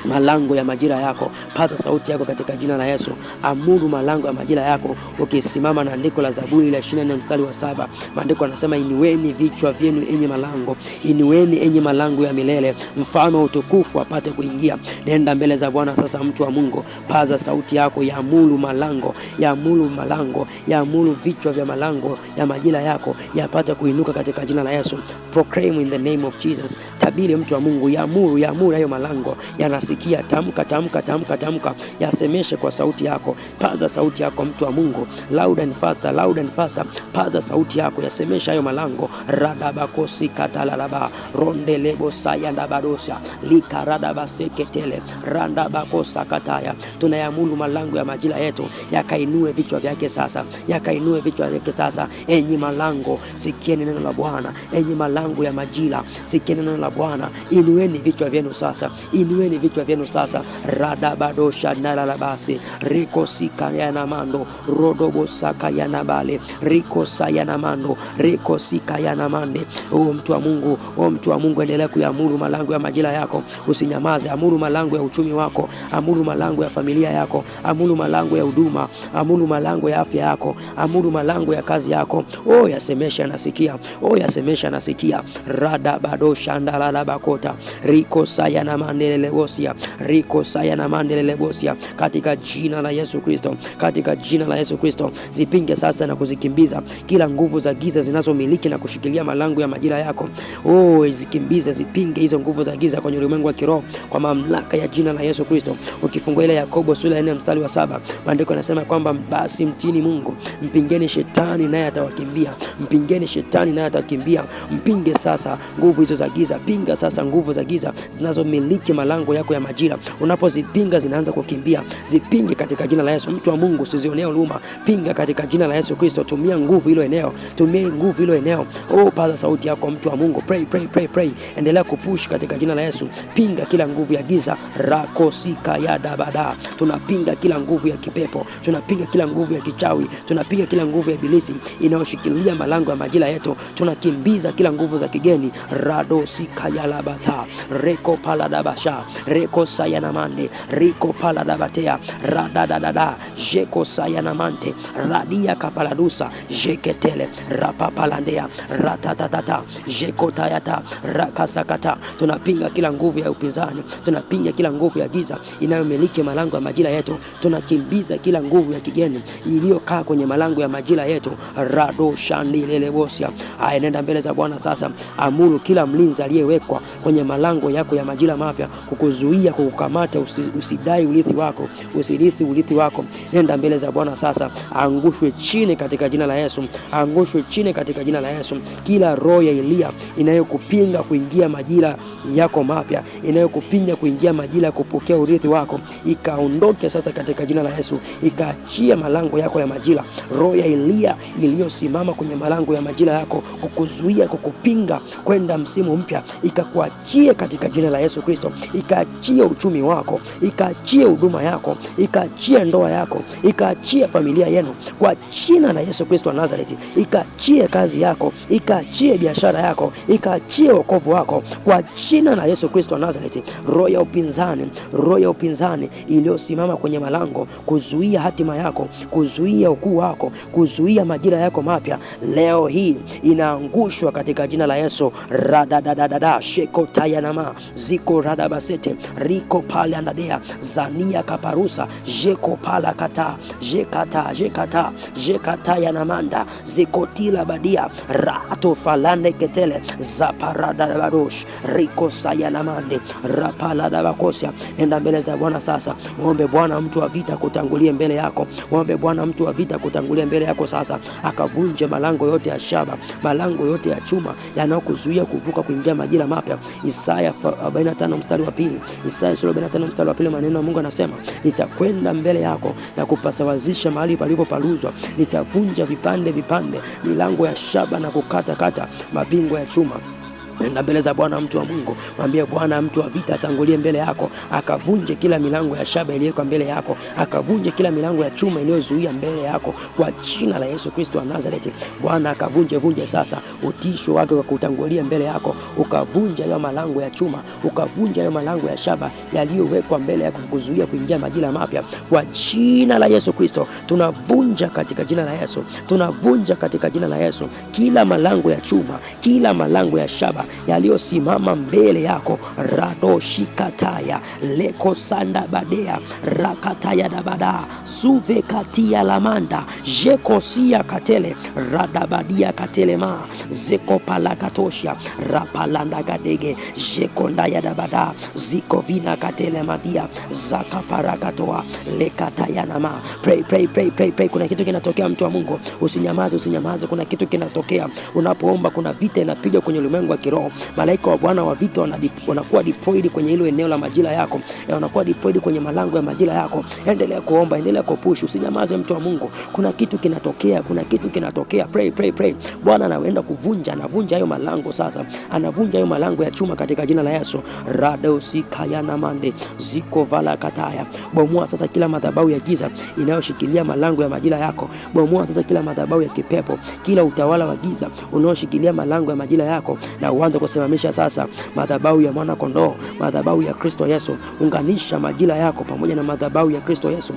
malango ya majira yako. Paza sauti yako katika jina la Yesu. Amuru malango ya majira yako, ukisimama na andiko la Zaburi la 24 mstari wa 7. Maandiko yanasema, inueni vichwa vyenu enyi malango, inueni enyi malango ya milele, mfalme wa utukufu apate kuingia. Nenda mbele za Bwana sasa, mtu wa Mungu. Paza sauti yako, ya amuru malango, ya amuru malango, ya amuru vichwa vya malango ya majira yako yapate kuinuka katika jina la Yesu. Proclaim in the name of Jesus. Tabiri, mtu wa Mungu, ya amuru hayo malango yanasi sikia. Tamka, tamka, tamka, tamka. Yasemeshe kwa sauti yako. Paza sauti yako, mtu wa Mungu. Loud and faster, loud and faster. Paza sauti yako, yasemesha hayo malango. Radabakosi katalalaba rondelebo sayanda badosa likaradaba seketele randabakosa kataya. Tunayamulu malango ya majira yetu yakainue vichwa vyake sasa, yakainue vichwa vyake sasa. Enyi malango, sikieni neno la Bwana. Enyi malango ya majira, sikieni neno la Bwana. Inueni vichwa vyenu sasa, inueni vichwa vyenu sasa. Radabadosha nalalabasi riko sika yana mando rodobo saka yana bale riko sayana mando riko sika yana mande. Mtu wa Mungu, mtu wa Mungu, endelea kuamuru malango ya majira yako. Usinyamaze. Amuru malango ya uchumi wako, amuru malango ya familia yako, amuru malango ya huduma, amuru malango ya afya yako, amuru malango ya kazi yako. Yasemesha nasikia, yasemesha nasikia. Radabadosha ndalalabakota riko sayana mandele bosia riko sayana mandele bosia. Katika jina la Yesu Kristo, katika jina la Yesu Kristo, zipinge sasa na kuzikimbiza kila nguvu za giza zinazomiliki na kushikilia malango ya majira yako. Zikimbize, zipinge hizo nguvu za giza kwenye ulimwengu wa kiroho kwa mamlaka ya jina la Yesu Kristo. Ukifungua ile Yakobo sura ya 4 mstari wa 7, maandiko yanasema kwamba basi mtini Mungu, mpingeni shetani naye atawakimbia. Mpingeni shetani naye atakimbia. Mpinge sasa nguvu hizo za giza. Pinga sasa nguvu za giza zinazomiliki malango yako ya majira. Unapozipinga zinaanza kukimbia. Zipinge katika jina la Yesu. Mtu wa Mungu, usizionee huruma. Pinga katika jina la Yesu Kristo. Tumia nguvu hilo eneo. Tumia nguvu hilo eneo. Paza sauti yako, mtu wa Mungu. Pray, pray, pray, pray. Endelea kupush katika jina la Yesu. Pinga kila nguvu ya giza. Rakosika ya dabada. Tunapinga kila nguvu ya kipepo. Tunapinga kila nguvu ya kichawi. Tunapinga kila nguvu ya ibilisi inayoshikilia malango ya majira yetu. Tunakimbiza kila nguvu za kigeni. Radosika ya labata. Reko paladabasha. leko sayana mande riko palada batea radadadada jeko sayana mante radia kapaladusa jeketele rapapalandea ratatata jeko tayata rakasakata. Tunapinga kila nguvu ya upinzani, tunapinga kila nguvu ya giza inayomiliki malango ya majira yetu, tunakimbiza kila nguvu ya kigeni iliyokaa kwenye malango ya majira yetu. Rado shandilelebosia. Nenda mbele za Bwana sasa, amuru kila mlinzi aliyewekwa kwenye malango yako ya majira mapya kukuzuia, kukukamata, usidai urithi wako, usirithi urithi wako. Nenda mbele za Bwana sasa, angushwe chini katika jina la Yesu, angushwe chini katika jina la Yesu. Kila roho ya Elia inayokupinga kuingia majira yako mapya, inayokupinga kuingia majira kupokea urithi wako, ikaondoke sasa katika jina la Yesu, ikaachia malango yako ya majira. Roho ya Elia iliyosimama kwenye malango ya majira yako kukuzuia, kukupinga kwenda msimu mpya, ikakuachie katika jina la Yesu Kristo. Ikaachie uchumi wako, ikaachie huduma yako, ikaachie ndoa yako, ikaachie familia yenu kwa jina la Yesu Kristo wa Nazareti. Ikaachie kazi yako, ikaachie biashara yako, ikaachie wokovu wako kwa jina la Yesu Kristo wa Nazareti. Roho ya upinzani iliyosimama kwenye malango kuzuia hatima yako, kuzuia ukuu wako, kuzuia majira yako mapya, leo hii inaangushwa katika jina la Yesu. Radadadada sheko tayanama ziko radabasete riko pale andadea zania kaparusa jeko pala kata jekata yanamanda zikotila badia rato falande ketele zaparada barosh riko sayanamande rapala dabakosia. Nenda mbele za Bwana sasa, muombe Bwana mtu wa vita kutangulia mbele yako, muombe Bwana mtu wa vita kutangulia mbele yako sasa, akavunje malango yote ya shaba, malango yote ya chuma yanayokuzuia kuvuka kuingia majira mapya. Isaya 45 mstari wa 2, Isaya 45 mstari wa 2, maneno ya Mungu anasema, nitakwenda mbele yako na kupasawazisha mahali palipopaluzwa, nitavunja vipande milango ya shaba na kukata mabingo ya chuma. Nenda mbele za Bwana mtu wa Mungu, mwambie Bwana mtu wa vita atangulie mbele yako, akavunje kila milango ya shaba iliyoko mbele yako, akavunje kila milango ya chuma iliyozuia mbele yako kwa jina la Yesu Kristo wa Nazareti. Bwana akavunje sasa utisho wake wa kutangulia mbele yako, ukavunja hayo malango ya chuma, ukavunja hayo malango ya shaba yaliyowekwa mbele yako kukuzuia kuingia majira mapya kwa jina la Yesu Kristo. Tunavunja katika jina la Yesu, tunavunja katika jina la Yesu kila malango ya chuma, kila malango ya shaba yaliyosimama mbele yako. Rado shikataya leko sanda badea rakataya dabada suve katia lamanda jekosia katele radabadia katelema zeko palakatosha rapalanda gadege jekondaya dabada ziko vina katele madia zaka parakatoa lekataya nama. Pray. Kuna kitu kinatokea mtu wa Mungu, usinyamaze. Kuna kitu kinatokea unapoomba. Kuna vita inapiga kwenye ulimwengu wa kiroho. Malaika wa Bwana wa vita wanakuwa deployed kwenye hilo eneo la majira yako, wanakuwa deployed kwenye malango ya majira yako. Endelea kuomba, endelea kupush, usinyamaze mtu wa Mungu. Kuna kitu kinatokea. Pray. Bwana anaenda anavunja hayo malango sasa, anavunja hayo malango ya chuma katika jina la Yesu. Rado sikayana mande ziko vala kataya. Bomoa sasa kila madhabahu ya giza inayoshikilia malango ya majira yako. Bomoa sasa kila madhabahu ya kipepo, kila utawala wa giza unaoshikilia malango ya majira yako, na uanze kusimamisha sasa madhabahu ya mwana kondoo, madhabahu ya Kristo Yesu. Unganisha majira yako pamoja na madhabahu ya Kristo Yesu.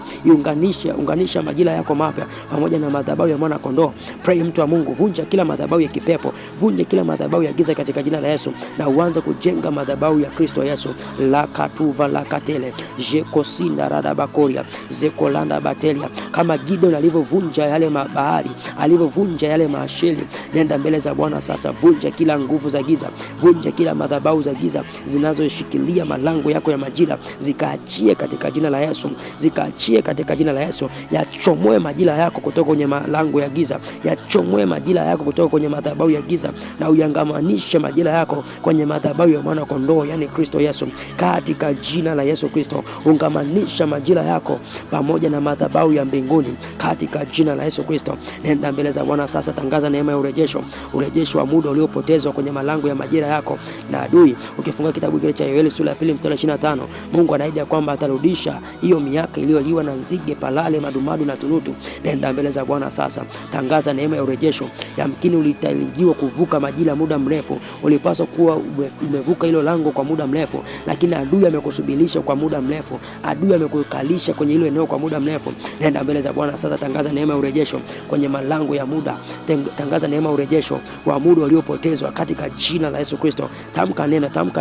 Unganisha majira yako mapya pamoja na madhabahu ya mwana kondoo. Pray mtu wa Mungu, vunja kila madhabahu ya kipepo, vunja kila madhabahu ya giza katika jina la Yesu, na uanze kujenga madhabahu ya Kristo Yesu. La katuva la katele jeko sinda radabakoria zeko landa batelia, kama Gideon alivyovunja yale bahari, alivyovunja yale maasheli. Nenda mbele za Bwana sasa, vunja kila nguvu za giza, vunja kila madhabahu za giza zinazoshikilia malango yako ya majira, zikaachie katika jina la Yesu, zikaachie katika jina la Yesu. Yachomoe majira yako kutoka kwenye malango ya giza, yachomoe majira yako kutoka kwenye madhabahu ya giza, na uyangamanishe majira yako kwenye madhabahu ya mwana kondoo, yani Kristo Yesu, katika jina la Yesu Kristo. Ungamanisha majira yako pamoja na madhabahu ya mbinguni katika jina la Yesu Kristo. Nenda mbele za Bwana sasa, tangaza neema ya urejesho wa muda uliopotezwa kwenye malango malango ya majira yako na adui. Ukifungua kitabu kile cha Yoeli sura ya 2 mstari 25, Mungu anaahidi kwamba atarudisha hiyo miaka iliyoliwa na nzige, palale, madumadu na tunutu. Nenda mbele za Bwana sasa, tangaza neema ya urejesho. Yamkini ulitarajiwa kuvuka majira muda mrefu, ulipaswa kuwa umevuka hilo lango kwa muda mrefu, lakini adui amekusubirisha kwa muda mrefu, adui amekukalisha kwenye hilo eneo kwa muda mrefu. Nenda mbele za Bwana sasa, tangaza neema ya urejesho kwenye malango ya muda, tangaza neema ya urejesho wa muda uliopotezwa katika jina la Yesu Kristo. Tamka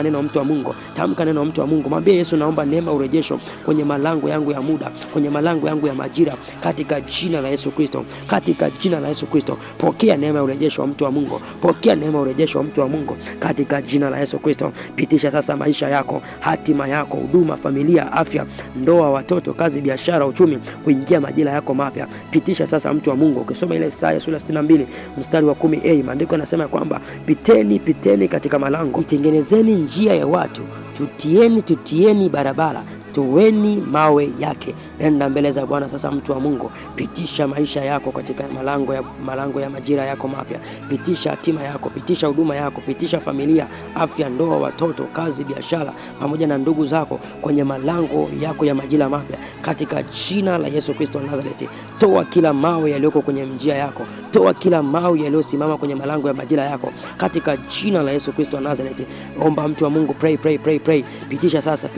neno mtu wa Mungu, tamka neno mtu wa Mungu. Mwambie Yesu, naomba neema ya urejesho kwenye malango yangu ya muda, kwenye malango yangu ya majira katika jina la Yesu Kristo, katika jina la Yesu Kristo. Pokea neema ya urejesho wa mtu wa Mungu, pokea neema ya urejesho wa mtu wa Mungu katika jina la Yesu Kristo. Pitisha sasa maisha yako, hatima yako, huduma, familia, afya, ndoa, watoto, kazi, biashara, uchumi, kuingia majira yako mapya. Pitisha sasa mtu wa Mungu. Ukisoma ile Isaya sura 62 mstari wa 10a, maandiko yanasema kwamba piteni katika malango, itengenezeni njia ya watu, tutieni barabara, toweni mawe yake. Nenda mbele za Bwana sasa mtu wa Mungu, pitisha maisha yako katika malango ya majira yako mapya. Pitisha hatima yako, pitisha huduma yako, pitisha familia, afya, ndoa, watoto, kazi, biashara pamoja na ndugu zako kwenye malango yako ya majira mapya katika jina la Yesu Kristo wa Nazareti. Toa kila mawe yaliyoko kwenye njia yako, toa kila mawe yaliyosimama kwenye malango ya majira yako katika jina la Yesu Kristo wa Nazareti. Omba mtu wa Mungu, pray. Pitisha sasa.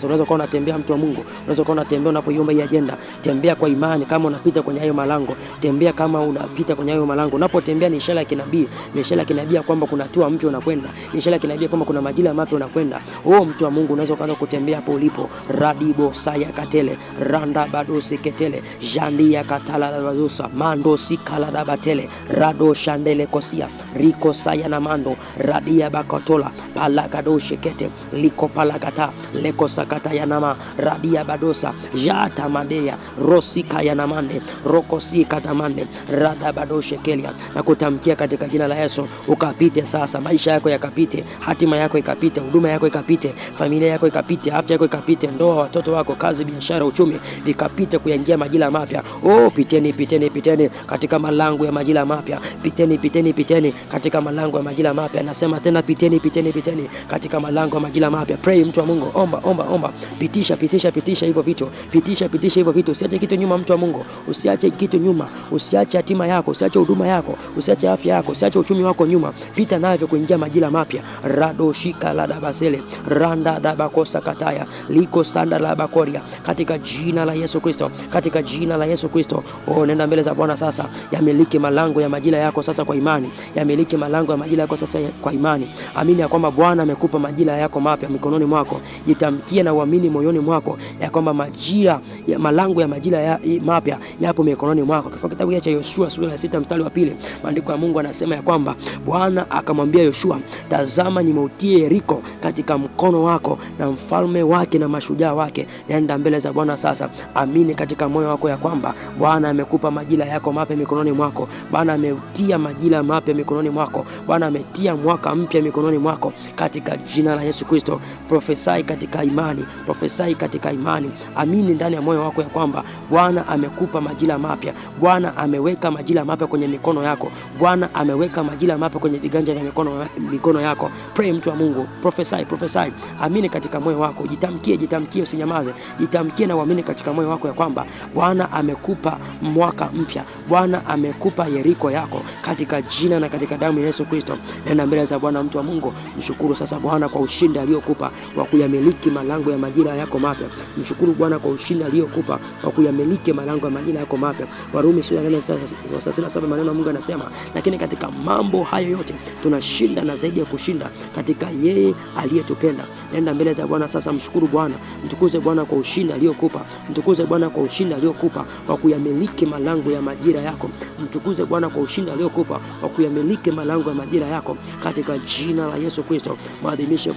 Unaweza kuwa unatembea mtu wa Mungu, unaweza kuwa unatembea unapoiomba hii agenda. Tembea kwa imani kama unapita kwenye hayo malango, tembea kama unapita kwenye hayo malango. Unapotembea ni ishara ya kinabii, ni ishara ya kinabii kwamba kuna hatua mpya unakwenda, ni ishara ya kinabii kwamba kuna majira mapya unakwenda. Mtu wa Mungu, unaweza kuanza kutembea hapo ulipo. Radibo saya katele, randa badosi ketele, jandi ya katala la badosa, mando sikala da batele, rado shandele kosia, riko saya na mando, radia bakatola, palakado shekete, liko palakata, leko sakata ya nama, radia badosa, jata madea, rosika ya namande, rokosi katamande, rada badoshe kelia. Na kutamkia katika jina la Yesu, ukapite sasa, maisha yako yakapite, hatima yako ikapite, huduma yako ikapite, familia yako ikapite, afya yako ikapite, ndoa, watoto wako, kazi, biashara, uchumi vikapite kuyaingia majira mapya. Piteni katika malango ya majira mapya. Piteni katika malango ya majira mapya. Nasema tena piteni katika malango ya majira mapya. Pray mtu wa Mungu, omba. Pitisha hivyo vitu. Pitisha hivyo vitu. Usiache kitu nyuma mtu wa Mungu. Usiache kitu nyuma. Usiache hatima yako, usiache huduma yako, usiache afya yako, usiache uchumi wako nyuma. Pita navyo kuingia majira mapya. Rado shika la dabasele, randa dabakosa kataya, liko sanda la bakoria katika jina la Yesu Kristo, katika jina la Yesu Kristo. Nenda mbele za Bwana sasa. Yamiliki malango ya majira yako sasa kwa imani. Yamiliki malango ya majira yako sasa kwa imani. Amini ya kwamba Bwana amekupa majira yako mapya mikononi mwako. Jitamkie na uamini moyoni mwako ya kwamba malango ya majira mapya yapo mikononi mwako. Kifua kitabu cha Yoshua sura ya 6 mstari wa 2, maandiko ya Mungu anasema ya kwamba Bwana akamwambia Yoshua, tazama nimeutia Yeriko katika mkono wako na mfalme wake na mashujaa wake. Nenda mbele za Bwana sasa. Amini katika moyo wako ya kwamba Bwana amekupa majira yako mapya mikononi mwako. Bwana ameutia majira mapya mikononi mwako. Bwana ametia mwaka mpya mikononi mwako katika jina la Yesu Kristo. Prophesy katika imani. Amini ndani ya moyo wako ya kwamba Bwana amekupa majira mapya. Bwana ameweka majira mapya kwenye mikono yako. Bwana ameweka majira mapya kwenye viganja vya mikono yako. Pray mtu wa Mungu, prophesy. Amini katika moyo wako, jitamkie, usinyamaze. Jitamkie na uamini katika moyo wako ya kwamba Bwana amekupa mwaka mpya. Bwana amekupa Yeriko yako katika jina na katika damu ya Yesu Kristo. Nenda mbele za Bwana mtu wa Mungu. Mshukuru sasa Bwana kwa ushindi aliyokupa wa kuyamiliki malango ya majira yako mapya. Mshukuru Bwana kwa ushindi aliyokupa wa kuyamiliki malango ya majira yako mapya. Warumi sura ya 4:37 maneno ya Mungu anasema, lakini katika mambo hayo yote tunashinda na zaidi ya kushinda katika yeye aliyetupenda. Nenda mbele za Bwana sasa, mshukuru Bwana, mtukuze Bwana kwa ushindi aliyokupa. Mtukuze Bwana kwa ushindi aliyokupa wa kuyamiliki malango ya majira yako. Mtukuze Bwana kwa ushindi aliyokupa wa kuyamiliki malango ya majira yako katika jina la Yesu Kristo. Maadhimishe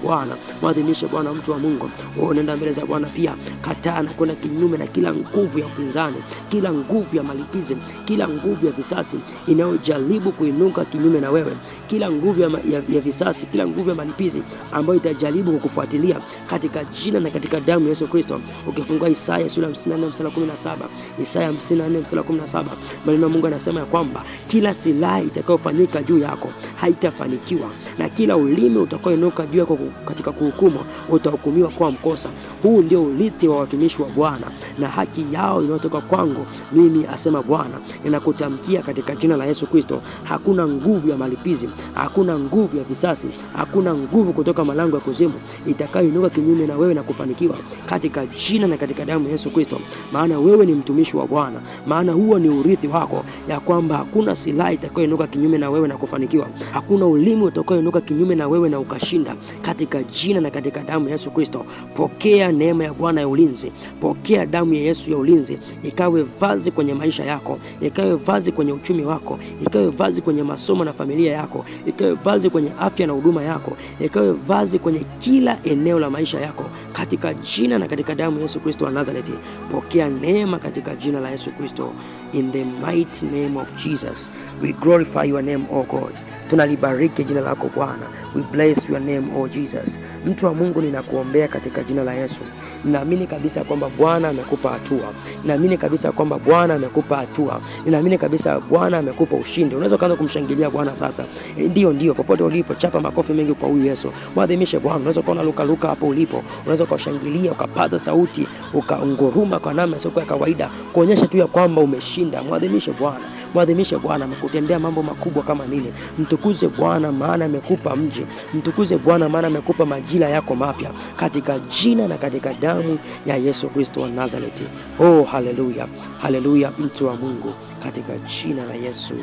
Bwana mtu wa Mungu. Nenda mbele za Bwana pia kataa na kwenda kinyume na kila nguvu ya upinzani, kila nguvu ya malipizi, kila nguvu ya visasi inayojaribu kuinuka kinyume na wewe, kila nguvu ya visasi, kila nguvu ya malipizi ambayo itajaribu kukufuatilia katika jina na katika damu ya Yesu Kristo. Ukifungua Isaya sura 54 mstari 17, Isaya 54 mstari 17, maneno ya Mungu anasema ya kwamba kila silaha itakayofanyika juu yako haitafanikiwa, na kila ulimi utakaoinuka juu yako katika kuhukumu utahukumiwa kwa mkosa. Huu ndio urithi wa watumishi wa Bwana na haki yao inayotoka kwangu mimi, asema Bwana. Ninakutamkia katika jina la Yesu Kristo, hakuna nguvu ya malipizi, hakuna nguvu ya visasi, hakuna nguvu kutoka malango ya kuzimu itakayoinuka kinyume na wewe na kufanikiwa katika jina na katika damu ya Yesu Kristo. Maana wewe ni mtumishi wa Bwana, maana huo ni urithi wako, ya kwamba hakuna silaha itakayoinuka kinyume na wewe na kufanikiwa, hakuna ulimi utakayoinuka kinyume na wewe na ukashinda katika jina na katika damu ya Yesu Kristo. Pokea neema ya Bwana ya ulinzi, pokea damu ya Yesu ya ulinzi, ikawe vazi kwenye maisha yako, ikawe vazi kwenye uchumi wako, ikawe vazi kwenye masomo na familia yako, ikawe vazi kwenye afya na huduma yako, ikawe vazi kwenye kila eneo la maisha yako katika jina na katika damu ya Yesu Kristo wa Nazareti. Pokea neema katika jina la Yesu Kristo. In the mighty name of Jesus, we glorify your name, oh God. Tunalibariki jina lako Bwana. We bless your name, oh Jesus. Mtu wa Mungu, ninakuombea katika jina la Yesu. Ninaamini kabisa kwamba Bwana amekupa hatua. Ninaamini kabisa kwamba Bwana amekupa hatua. Ninaamini kabisa Bwana amekupa ushindi. Unaweza kaanza kumshangilia Bwana sasa. Ndio, popote ulipo, chapa makofi mengi kwa huyu Yesu. Mwadhimishe Bwana. Unaweza kuona luka hapo ulipo. Unaweza kushangilia, ukapaza sauti, ukaunguruma kwa namna sio ya kawaida, kuonyesha tu ya kwamba umeshinda. Mwadhimishe Bwana. Mwadhimishe Bwana, amekutendea mambo makubwa kama nini. Mtukuze Bwana maana amekupa mji. Mtukuze Bwana maana amekupa majira yako mapya katika jina na katika damu ya Yesu Kristo wa Nazareti. Oh, haleluya. Haleluya, mtu wa Mungu, katika jina la Yesu.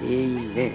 Amen.